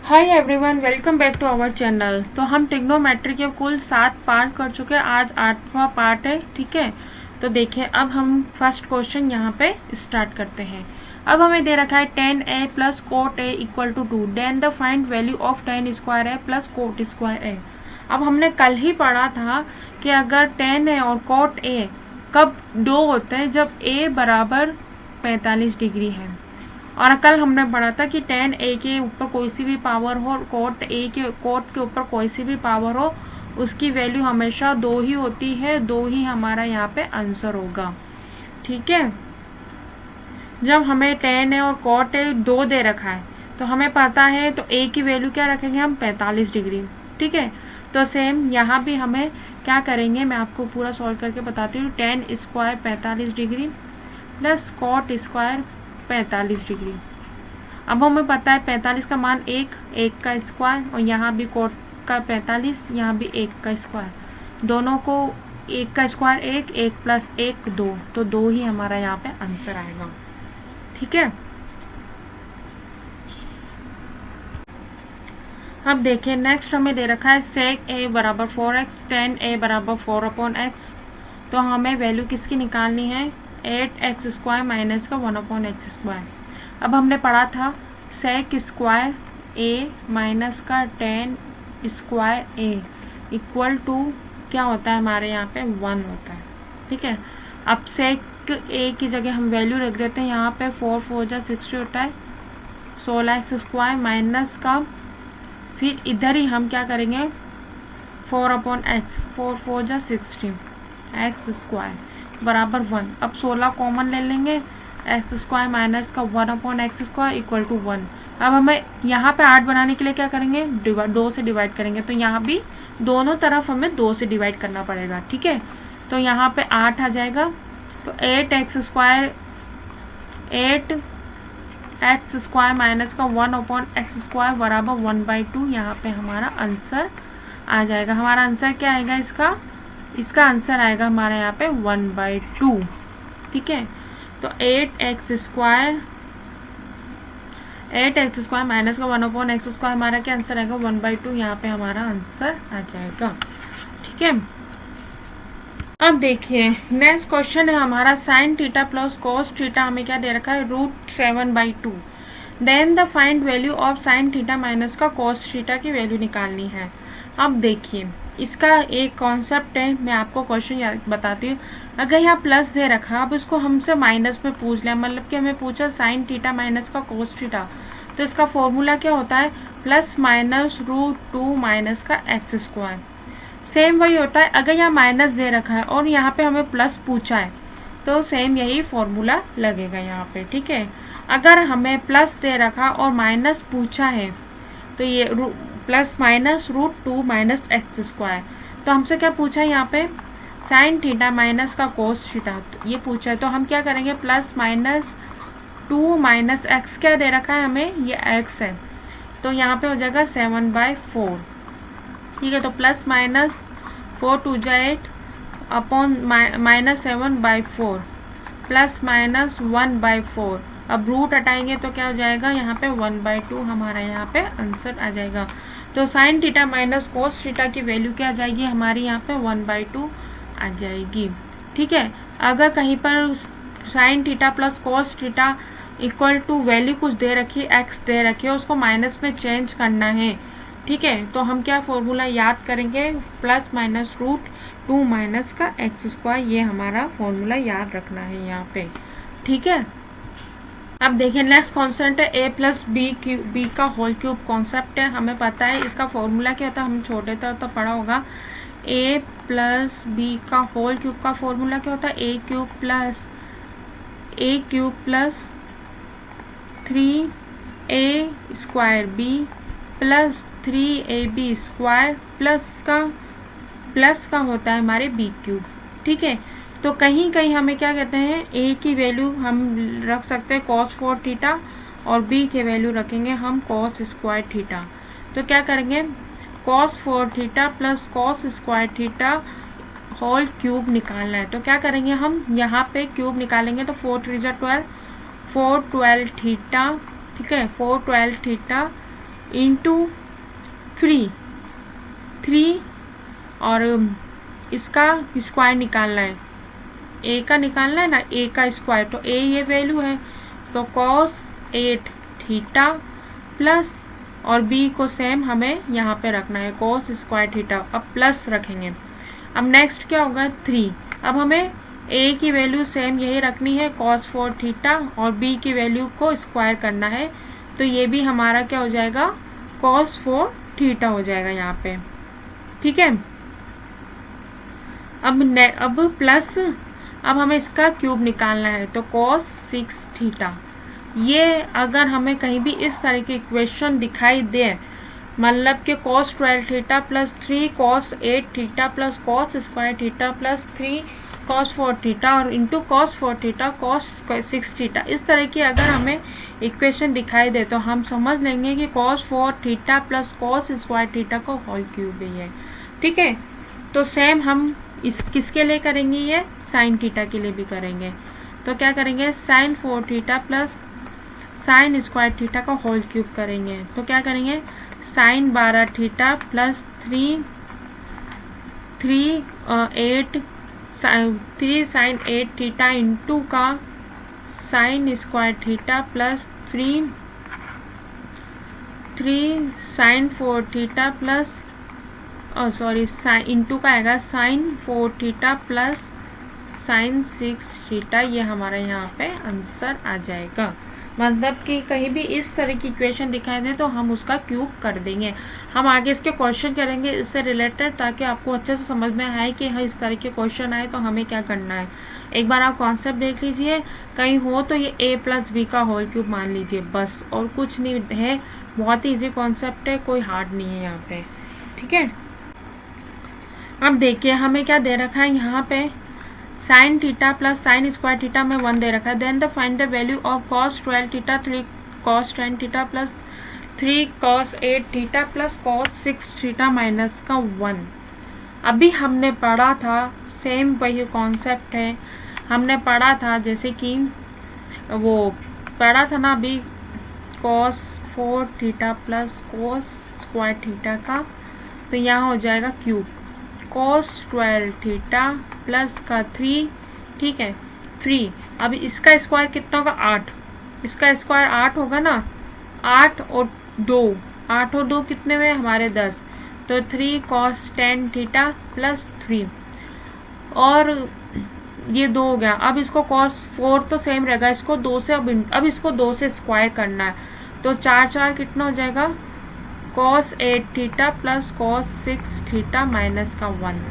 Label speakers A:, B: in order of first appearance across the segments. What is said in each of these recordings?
A: Hi everyone, welcome back to our channel. तो हम trigonometry के कुल 7 पार्ट कर चुके हैं, आज 8वां पार्ट है। ठीक है, तो देखिए अब हम फर्स्ट क्वेश्चन यहाँ पे स्टार्ट करते हैं। अब हमें दे रखा है tan a plus cot a equal to 2, then the find value of tan square a plus cot square a। अब हमने कल ही पढ़ा था कि अगर tan a और कोट a कब दो होते हैं, जब a बराबर 45 डिग्री है। और कल हमने पढ़ा था कि tan a के ऊपर कोई सी भी पावर हो और कोट के ऊपर कोई सी भी पावर हो, उसकी वैल्यू हमेशा 2 ही होती है। 2 ही हमारा यहाँ पे आंसर होगा। ठीक है, जब हमें tan a और कोट a 2 दे रखा है तो हमें पता है, तो a की वैल्यू क्या रखेंगे हम, 45 डिग्री। ठीक है, तो सेम यहाँ भी हमें क्या करेंगे, मैं आपको पूरा सॉल्व करके बताती हूँ। tan square 45 degree plus cot square 45 degree. अब हमें पता है 45 का मान 1 का स्क्वायर, और यहाँ भी कोट का 45, यहाँ भी 1 का स्क्वायर, दोनों को 1 का स्क्वायर 1 प्लस 1 2, तो 2 ही हमारा यहाँ पे आंसर आएगा। ठीक है, अब देखिए नेक्स्ट हमें दे रखा है sec a बराबर 4x, tan a बराबर 4/x। तो हमें वैल्यू किसकी निकालनी है, 8x स्क्वायर माइनस का 1/x स्क्वायर। अब हमने पढ़ा था sec स्क्वायर a माइनस का tan square a equal to क्या होता है, हमारे यहाँ पे 1 होता है। ठीक है, अब sec a की जगह हम वैल्यू रख देते हैं, यहाँ पे 4 4 जा 60 होता है, 16x स्क्वायर माइनस का, फिर इधर ही हम क्या करेंगे 4/x, 4 4 जा 60, x स्क्वायर बराबर 1। अब 16 कॉमन ले लेंगे, एक्स स्क्वायर माइनस का 1/x स्क्वायर इक्वल टू 1। अब हमें यहाँ पे 8 बनाने के लिए क्या करेंगे, 2 से डिवाइड करेंगे, तो यहाँ भी दोनों तरफ हमें 2 से डिवाइड करना पड़ेगा। ठीक है, तो यहाँ पे 8 आ जाएगा, तो 8x स्क्वायर माइनस का 1/x स्क्वायर बराबर 1/2। यहाँ पे हमारा आंसर आ जाएगा। हमारा आंसर क्या आएगा, इसका आंसर आएगा हमारे यहाँ पे 1/2। ठीक है, तो 8x स्क्वायर माइनस का 1/x स्क्वायर हमारा क्या आंसर आएगा, 1/2। यहाँ पे हमारा आंसर आ जाएगा। ठीक है, अब देखिए नेक्स्ट क्वेश्चन है हमारा sin theta plus cos theta. हमें क्या दे रखा है, √7/2। Then the find value of sin theta minus का cos थीटा की वैल्यू निकालनी है। अब देखिए इसका एक कॉन्सेप्ट है, मैं आपको क्वेश्चन बताती हूँ। अगर यहाँ प्लस दे रखा, अब इसको हमसे माइनस में पूछ लिया, मतलब कि हमें पूछा sin थीटा माइनस का cos थीटा, तो इसका फॉर्मूला क्या होता है, प्लस माइनस √2 माइनस का x स्क्वायर। सेम वही होता है, अगर यहाँ माइनस दे रखा है और यहाँ पे हमें प्लस पूछा है, तो सेम यही फॉर्मूला लगेगा यहाँ पे। ठीक है, अगर हमें प्लस दे रखा और माइनस पूछा है, तो ये plus minus √2 minus x square. तो हमसे क्या पूछा है यहाँ पे, sin थीटा माइनस का cos थीटा, ये पूछा है। तो हम क्या करेंगे, प्लस माइनस 2 माइनस एक्स क्या दे रखा है हमें, ये x है, तो यहाँ पे हो जाएगा 7/4। ठीक है, तो प्लस माइनस 4 2 जा 8 अपॉन माइनस 7/4 प्लस माइनस 1/4। अब रूट हटाएंगे तो क्या हो जाएगा, यहाँ पे 1/2 हमारा यहाँ पे आंसर आ जाएगा। तो sin theta minus cos theta की वैल्यू क्या आ जाएगी, हमारी यहाँ पे 1/2 आ जाएगी। ठीक है, अगर कहीं पर sin theta plus cos theta equal to value कुछ दे रखी, x दे रखी है, उसको माइनस में चेंज करना है। ठीक है, तो हम क्या फॉर्मूला याद करेंगे, प्लस माइनस √2 माइनस का x स्क्वायर, ये हमारा फॉर्मूला याद रखना है यहाँ पे। ठीक है, अब देखिए नेक्स्ट कॉन्सेप्ट है a प्लस बी का होल क्यूब कॉन्सेप्ट है। हमें पता है इसका फॉर्मूला क्या होता है, हम छोटे थे तो पढ़ा होगा। a प्लस बी का होल क्यूब का फॉर्मूला क्या होता है, a cube plus 3a square b plus 3ab square plus का होता है हमारे b क्यूब। ठीक है, तो कहीं कहीं हमें क्या कहते हैं, a की वैल्यू हम रख सकते हैं cos 4 थीटा, और b की वैल्यू रखेंगे हम cos स्क्वायर थीटा। तो क्या करेंगे, cos 4 theta plus cos square theta whole cube निकालना है। तो क्या करेंगे, हम यहाँ पे क्यूब निकालेंगे, तो 4 3 जा 12, 4 12 थीटा। ठीक है, 4 12 थीटा इंटू 3 और इसका स्क्वायर निकालना है, ए का निकालना है ना, ए का स्क्वायर, तो ए ये वैल्यू है, तो cos 8 थीटा प्लस, और बी को सेम हमें यहाँ पे रखना है cos स्क्वायर थीटा, अब प्लस रखेंगे। अब नेक्स्ट क्या होगा 3, अब हमें ए की वैल्यू सेम यही रखनी है cos 4 थीटा, और बी की वैल्यू को स्क्वायर करना है, तो ये भी हमारा क्या हो जाएगा cos 4 थीटा हो जाएगा यहाँ पे। ठीक है, अब प्लस, अब हमें इसका क्यूब निकालना है, तो cos 6 थीटा। ये अगर हमें कहीं भी इस तरह की इक्वेशन दिखाई दे, मतलब कि cos 12 theta plus 3 cos 8 theta plus cos square theta plus 3 cos 4 theta और into cos 4 theta cos 6 theta, इस तरह की अगर हमें इक्वेशन दिखाई दे तो हम समझ लेंगे कि cos 4 theta plus cos square theta का होल क्यूब ही है। ठीक है, तो सेम हम इस किसके लिए करेंगे, ये साइन थीटा के लिए भी करेंगे। तो क्या करेंगे, sine 4 theta plus sine square theta का होल क्यूब करेंगे, तो क्या करेंगे sine 12 theta plus 3 sine 8 theta into का sine square theta plus 3 sine 4 theta plus sorry sine into का आएगा sine 4 theta plus sine 6 theta, ये हमारा यहाँ पे आंसर आ जाएगा। मतलब कि कहीं भी इस तरह की इक्वेशन दिखाई दे तो हम उसका क्यूब कर देंगे। हम आगे इसके क्वेश्चन करेंगे इससे रिलेटेड, ताकि आपको अच्छे से समझ में आए कि हाँ इस तरह के क्वेश्चन आए तो हमें क्या करना है। एक बार आप कॉन्सेप्ट देख लीजिए, कहीं हो तो ये a प्लस बी का होल क्यूब मान लीजिए बस, और कुछ नहीं है, बहुत ही ईजी कॉन्सेप्ट है, कोई हार्ड नहीं है यहाँ पे। ठीक है, अब देखिए हमें क्या दे रखा है यहाँ पे, sine theta plus sine square theta में 1 दे रखा है, then the find the value of cos 12 theta 3 cos 10 theta plus 3 cos 8 theta plus cos 6 theta minus का 1। अभी हमने पढ़ा था, सेम वही कॉन्सेप्ट है, हमने पढ़ा था जैसे कि वो पढ़ा था ना अभी cos 4 theta plus cos square theta का, तो यहाँ हो जाएगा क्यूब cos 12 थीटा प्लस का 3, ठीक है 3, अब इसका स्क्वायर कितना होगा 8, इसका स्क्वायर 8 होगा ना, 8 और 2 कितने हुए हमारे 10, तो 3 cos 10 थीटा प्लस 3, और ये 2 हो गया। अब इसको cos 4 तो सेम रहेगा, इसको 2 से अब इसको 2 से स्क्वायर करना है, तो 4 कितना हो जाएगा cos 8 theta plus cos 6 theta minus का 1।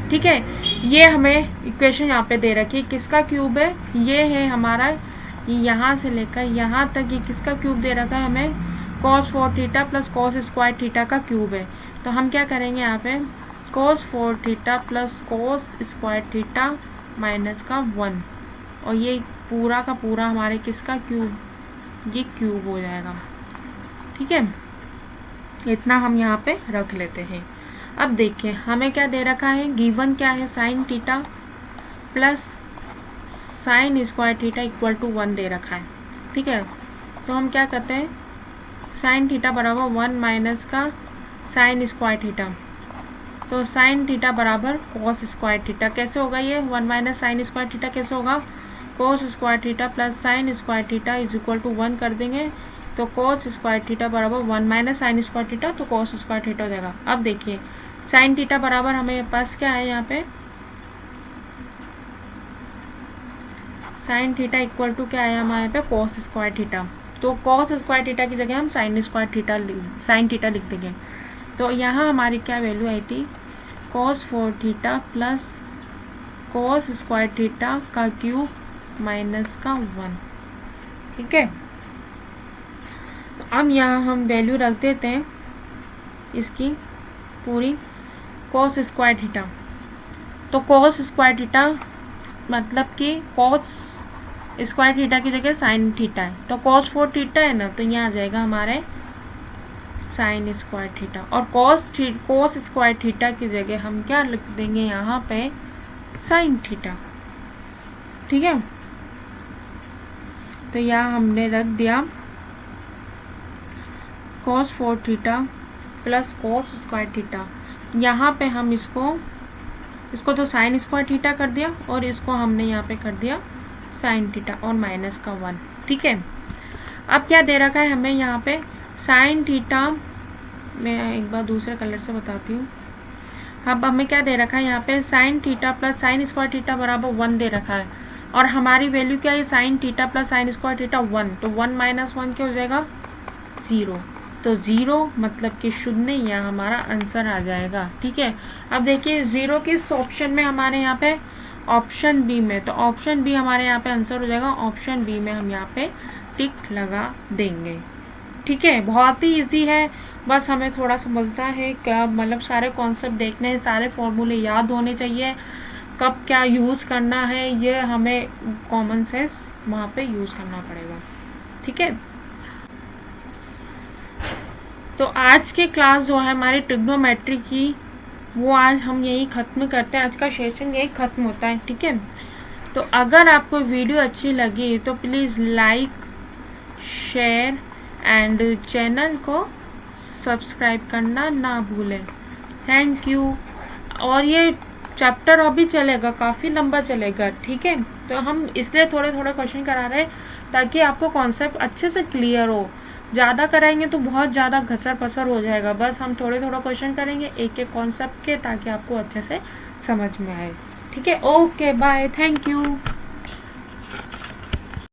A: ठीक है, ये हमें इक्वेशन यहाँ पे दे रखी है, किसका क्यूब है, ये है हमारा, यहाँ से लेकर यहाँ तक ये किसका क्यूब दे रखा है हमें, cos 4 theta plus cos square theta का क्यूब है। तो हम क्या करेंगे यहाँ पे cos 4 theta plus cos square theta minus का 1, और ये पूरा का पूरा हमारे किसका क्यूब, ये क्यूब हो जाएगा। ठीक है, इतना हम यहाँ पे रख लेते हैं। अब देखिए हमें क्या दे रखा है, गिवन क्या है, sine theta plus sine square theta equal to 1 दे रखा है। ठीक है, तो हम क्या करते हैं, साइन थीटा बराबर 1 माइनस का साइन स्क्वायर थीटा, तो साइन थीटा बराबर कॉस स्क्वायर थीटा, कैसे होगा ये 1 माइनस साइन स्क्वायर थीटा कैसे होगा, cos square theta plus sine square theta is equal to 1 कर देंगे, तो cos स्क्वायर थीटा बराबर 1 माइनस साइन स्क्वायर थीटा, तो cos स्क्वायर थीटा हो जाएगा। अब देखिए साइन थीटा बराबर हमें पास क्या है यहाँ पे, साइन थीटा इक्वल टू क्या है हमारे पे cos स्क्वायर थीटा, तो cos स्क्वायर थीटा की जगह हम साइन थीटा लिख देंगे। तो यहाँ हमारी क्या वैल्यू आई थी, cos 4 theta plus cos square theta का क्यूब माइनस का 1। ठीक है, अब यहाँ हम वैल्यू रख देते हैं इसकी पूरी, cos स्क्वायर थीटा, तो cos स्क्वायर थीटा मतलब कि cos स्क्वायर थीटा की जगह साइन थीटा है, तो cos 4 थीटा है ना, तो यहाँ आ जाएगा हमारे साइन स्क्वायर थीटा, और cos स्क्वायर थीटा की जगह हम क्या लिख देंगे यहाँ पे साइन थीटा। ठीक है, तो यहाँ हमने रख दिया cos 4 theta plus cos square theta, यहाँ पे हम इसको तो साइन स्क्वायर थीटा कर दिया और इसको हमने यहाँ पे कर दिया साइन थीटा और माइनस का 1। ठीक है, अब क्या दे रखा है हमें यहाँ पे साइन थीटा, मैं एक बार दूसरे कलर से बताती हूँ। अब हमें क्या दे रखा है यहाँ पे sine theta plus sine square theta बराबर 1 दे रखा है और हमारी वैल्यू क्या है sine theta plus sine square theta 1, तो 1 माइनस 1 क्या हो जाएगा 0, तो 0 मतलब कि शून्य, यह हमारा आंसर आ जाएगा। ठीक है, अब देखिए 0 किस ऑप्शन में हमारे यहाँ पे, ऑप्शन बी में, तो ऑप्शन बी हमारे यहाँ पे आंसर हो जाएगा। ऑप्शन बी में हम यहाँ पे टिक लगा देंगे। ठीक है, बहुत ही इजी है, बस हमें थोड़ा समझना है, क्या मतलब सारे कॉन्सेप्ट देखने हैं, सारे फॉर्मूले याद होने चाहिए, कब क्या यूज़ करना है ये हमें कॉमन सेंस वहाँ पे यूज़ करना पड़ेगा। ठीक है, तो आज की क्लास जो है हमारी ट्रिग्नोमेट्री की, वो आज हम यही ख़त्म करते हैं, आज का सेशन यही ख़त्म होता है। ठीक है, तो अगर आपको वीडियो अच्छी लगी तो please like, share and channel को सब्सक्राइब करना ना भूलें। Thank you. और ये चैप्टर अभी चलेगा, काफ़ी लंबा चलेगा। ठीक है, तो हम इसलिए थोड़े थोड़े क्वेश्चन करा रहे हैं ताकि आपको कॉन्सेप्ट अच्छे से क्लियर हो। ज़्यादा कराएंगे तो बहुत ज़्यादा घसर पसर हो जाएगा, बस हम थोड़े थोड़ा क्वेश्चन करेंगे एक एक कॉन्सेप्ट के, ताकि आपको अच्छे से समझ में आए। ठीक है, ओके बाय, थैंक यू।